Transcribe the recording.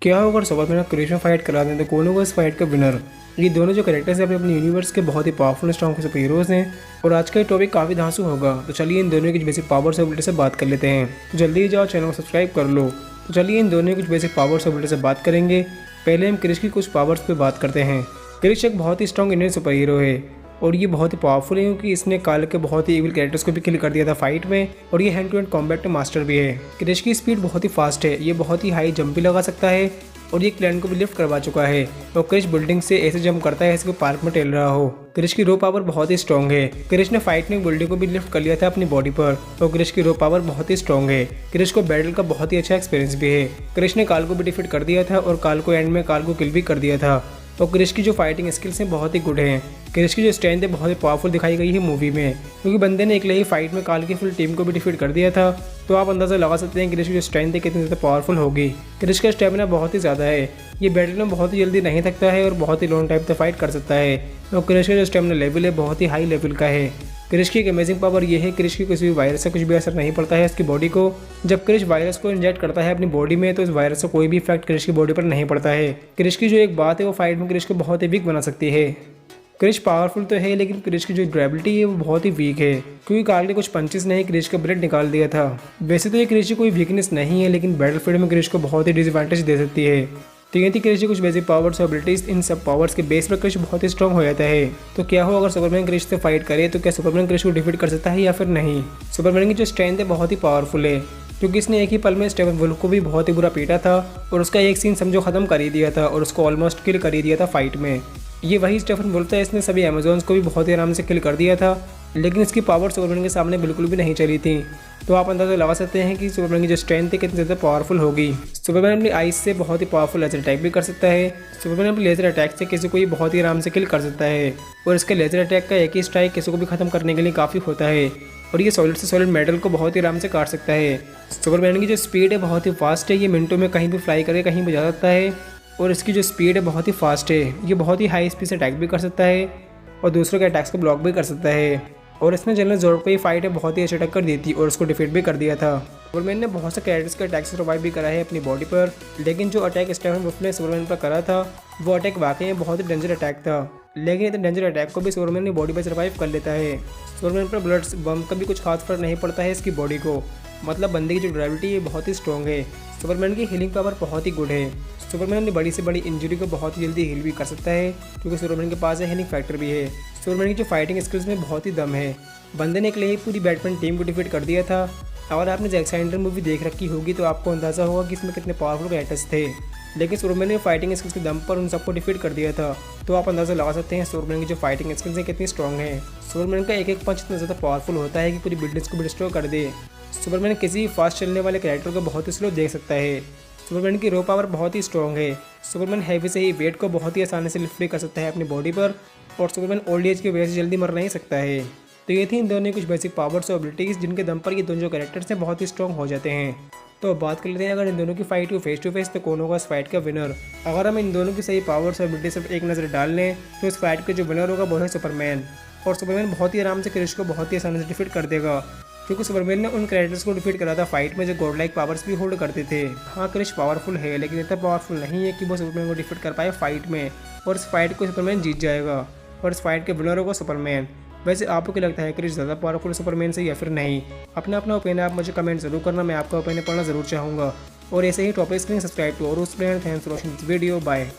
क्या होगा अगर सुपरमैन और क्रिस में फाइट करा दें तो कौन होगा इस फाइट का विनर। ये दोनों जो कैरेक्टर्स हैं अपने अपने यूनिवर्स के बहुत ही पावरफुल स्ट्रॉन्ग सुपर हीरोज़ हैं और आज का ये टॉपिक काफ़ी धांसू होगा। तो चलिए इन दोनों की कुछ बेसिक पावर्स और एबिलिटी से बात कर लेते हैं। तो जल्दी ही जाओ चैनल को सब्सक्राइब कर लो। तो चलिए इन दोनों की कुछ बेसिक पावर्स और एबिलिटी से बात करेंगे। पहले हम क्रिस की कुछ पावर्स पे बात करते हैं। क्रिस एक बहुत ही स्ट्रॉन्ग इंडियन सुपर हीरो है और ये बहुत ही पावरफुल है क्योंकि इसने काल के बहुत ही इविल कैरेक्टर्स को भी किल कर दिया था फाइट में और ये हैंड टू हैंड कॉम्बैट में मास्टर भी है। क्रिस की स्पीड बहुत ही फास्ट है, ये बहुत ही हाई जंप भी लगा सकता है और ये क्लैन को भी लिफ्ट करवा चुका है और क्रिस बिल्डिंग से ऐसे जंप करता है जैसे कि पार्क में टहल रहा हो। क्रिस की रो पावर बहुत ही स्ट्रॉन्ग है। क्रिस ने फाइट में बिल्डिंग को भी लिफ्ट कर लिया था अपनी बॉडी पर और क्रिस की रो पावर बहुत ही स्ट्रॉन्ग है। क्रिस को बैटल का बहुत ही अच्छा एक्सपीरियंस भी है। क्रिस ने काल को भी डिफीट कर दिया था और काल को एंड में काल को किल भी कर दिया था। और क्रिस की जो फाइटिंग स्किल्स हैं बहुत ही गुड हैं। क्रिस की जो स्ट्रेंथ है बहुत ही पावरफुल दिखाई गई है मूवी में क्योंकि बंदे ने अकेले ही फाइट में काल की फुल टीम को भी डिफीट कर दिया था। तो आप अंदाज़ा लगा सकते हैं क्रिस की जो स्ट्रेंथ है कितनी ज़्यादा पावरफुल होगी। क्रिस का स्टेमिना बहुत ही ज़्यादा है, ये बैटल में बहुत ही जल्दी नहीं थकता है और बहुत ही लॉन्ग टाइम तक फाइट कर सकता है। और क्रिस का जो स्टेमिना लेवल है बहुत ही हाई लेवल का है। क्रिस की एक अमेजिंग पावर ये है, क्रिस की किसी भी वायरस से कुछ भी असर नहीं पड़ता है इसकी बॉडी को। जब क्रिस वायरस को इंजेक्ट करता है अपनी बॉडी में तो इस वायरस से कोई भी इफेक्ट क्रिस की बॉडी पर नहीं पड़ता है। क्रिस की जो एक बात है वो फाइट में क्रिस को बहुत ही वीक बना सकती है। क्रिस पावरफुल तो है लेकिन क्रिस की जो ड्यूरेबिलिटी है वो बहुत ही वीक है क्योंकि काल ने कुछ पंचेस ने क्रिस का ब्लड निकाल दिया था। वैसे तो ये क्रिस की कोई वीकनेस नहीं है लेकिन बैटलफील्ड में क्रिस को बहुत ही डिसएडवांटेज दे सकती है। तो ये थी क्रिस की कुछ बेसिक पावर्स और एबिलिटीज। इन सब पावर्स के बेस पर क्रिस बहुत ही स्ट्रॉन्ग हो जाता है। तो क्या हो अगर सुपरमैन क्रिस से फाइट करे तो क्या सुपरमैन क्रिस को डिफीट कर सकता है या फिर नहीं। सुपरमैन की जो स्ट्रेंथ है बहुत ही पावरफुल है क्योंकि इसने एक ही पल में स्टेफन वुल्फ को भी बहुत ही बुरा पीटा था और उसका एक सीन समझो खत्म कर ही दिया था और उसको ऑलमोस्ट किल कर ही दिया था फाइट में। ये वही स्टेफन वुल्फ था, इसने सभी अमेजोन्स को भी बहुत ही आराम से किल कर दिया था लेकिन इसकी पावर सुपरमैन के सामने बिल्कुल भी नहीं चली थी। तो आप अंदाजा लगा सकते हैं कि सुपरमैन की जो स्ट्रेंथ है कितनी ज़्यादा पावरफुल होगी। सुपरमैन अपनी आइस से बहुत ही पावरफुल लेजर अटैक भी कर सकता है। सुपरमैन अपने लेजर अटैक से किसी को भी बहुत ही आराम से किल कर सकता है और इसके लेजर अटैक का एक ही स्ट्राइक किसी को भी खत्म करने के लिए काफ़ी होता है और ये सॉलिड से सॉलिड मेटल को बहुत ही आराम से काट सकता है। सुपरमैन की जो स्पीड है बहुत ही फास्ट है, ये मिनटों में कहीं भी फ्लाई करके कहीं भी जा सकता है और इसकी जो स्पीड है बहुत ही फास्ट है, ये बहुत ही हाई स्पीड से अटैक भी कर सकता है और दूसरों के अटैक्स को ब्लॉक भी कर सकता है। और इसने जनरल जोर्ड को ये फाइट है बहुत ही अच्छी टक्कर दी थी और उसको डिफीट भी कर दिया था। सुपरमैन ने बहुत से कैरेक्टर्स के अटैक से सर्वाइव भी करा है अपनी बॉडी पर लेकिन जो अटैक स्टेफन वुल्फ ने सुपरमैन पर करा था वो अटैक वाकई में बहुत ही डेंजर अटैक था लेकिन इतने डेंजर अटैक को भी सुपरमैन ने बॉडी पर सर्वाइव कर लेता है। सुपरमैन पर ब्लड बम का भी कुछ खास फर्क नहीं पड़ता है इसकी बॉडी को, मतलब बंदे की जो ड्यूरेबिलिटी है बहुत ही स्ट्रॉन्ग है। सुपरमैन की हीलिंग पावर बहुत ही गुड है। सुपरमैन अपनी बड़ी से बड़ी इंजरी को बहुत ही जल्दी हील भी कर सकता है क्योंकि सुपरमैन के पास हीलिंग फैक्टर भी है। सुपरमैन की जो फाइटिंग स्किल्स में बहुत ही दम है, बंदे ने अकेले ही पूरी बैटमैन टीम को डिफीट कर दिया था। अगर आपने जैक स्नाइडर मूवी देख रखी होगी तो आपको अंदाज़ा होगा कि इसमें कितने पावरफुल कैरेक्टर्स थे लेकिन सुपरमैन ने फाइटिंग स्किल्स के दम पर उन सबको डिफीट कर दिया था। तो आप अंदाज़ा लगा सकते हैं सुपरमैन की जो फाइटिंग स्किल्स हैं कितनी स्ट्रॉन्ग है। सुपरमैन का एक एक पंच इतना ज़्यादा पावरफुल होता है कि पूरी बिल्डिंग्स को भी डिस्ट्रॉय कर दे। सुपरमैन किसी भी फास्ट चलने वाले कैरेक्टर को बहुत ही स्लो देख सकता है। सुपरमैन की रो पावर बहुत ही स्ट्रॉन्ग है। सुपरमैन हैवी से ही वेट को बहुत ही आसानी से लिफ्ट भी कर सकता है अपनी बॉडी पर और सुपरमैन ओल्ड एज की वजह से जल्दी मर नहीं सकता है। तो ये थी इन दोनों कुछ बेसिक पावर्स और एबिलिटीज़ जिनके दम पर ये दोनों जो कैरेक्टर्स हैं बहुत ही स्ट्रॉन्ग हो जाते हैं। तो अब बात कर लेते हैं अगर इन दोनों की फाइट हो फेस टू फेस तो कौन होगा इस फाइट का विनर। अगर हम इन दोनों की सही पावर्स और एबिलिटीज पर एक नज़र डाल लें तो इस फाइट का जो विनर होगा वो है सुपरमैन और सुपरमैन बहुत ही आराम से क्रिस को बहुत ही आसानी से डिफीट कर देगा क्योंकि सुपरमैन ने उन कैरेक्टर्स को डिफीट करा था फाइट में जो गॉड लाइक पावर्स भी होल्ड करते थे। हाँ क्रिस पावरफुल है लेकिन इतना पावरफुल नहीं है कि वो सुपरमैन को डिफीट कर पाए फाइट में और इस फाइट को सुपरमैन जीत जाएगा और इस फाइट के विनर होगा सुपरमैन। वैसे आपको क्या लगता है क्रिस ज़्यादा पावरफुल सुपरमैन से या फिर नहीं। अपना ओपिनियन आप मुझे कमेंट जरूर करना, मैं आपका ओपिनियन पढ़ना जरूर चाहूँगा और ऐसे ही टॉपिक्स के लिए सब्सक्राइब टू और उस thanks for watching this video. Bye.